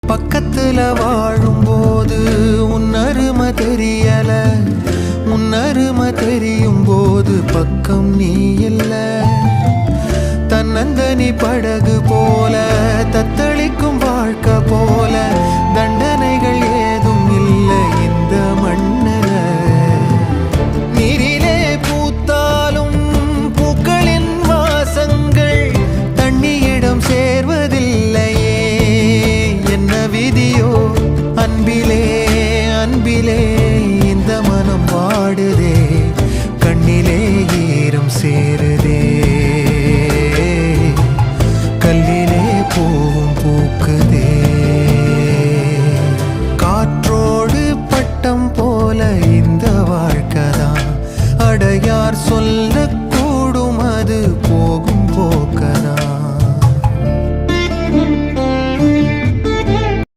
பக்கத்துல வாழும்போது உன்னருமை தெரியல, உன்னருமை தெரியும் போது பக்கம் நீ இல்ல. தன்னந்தனி படகு போல தத்தளிக்கும் வாழ்க்கை போல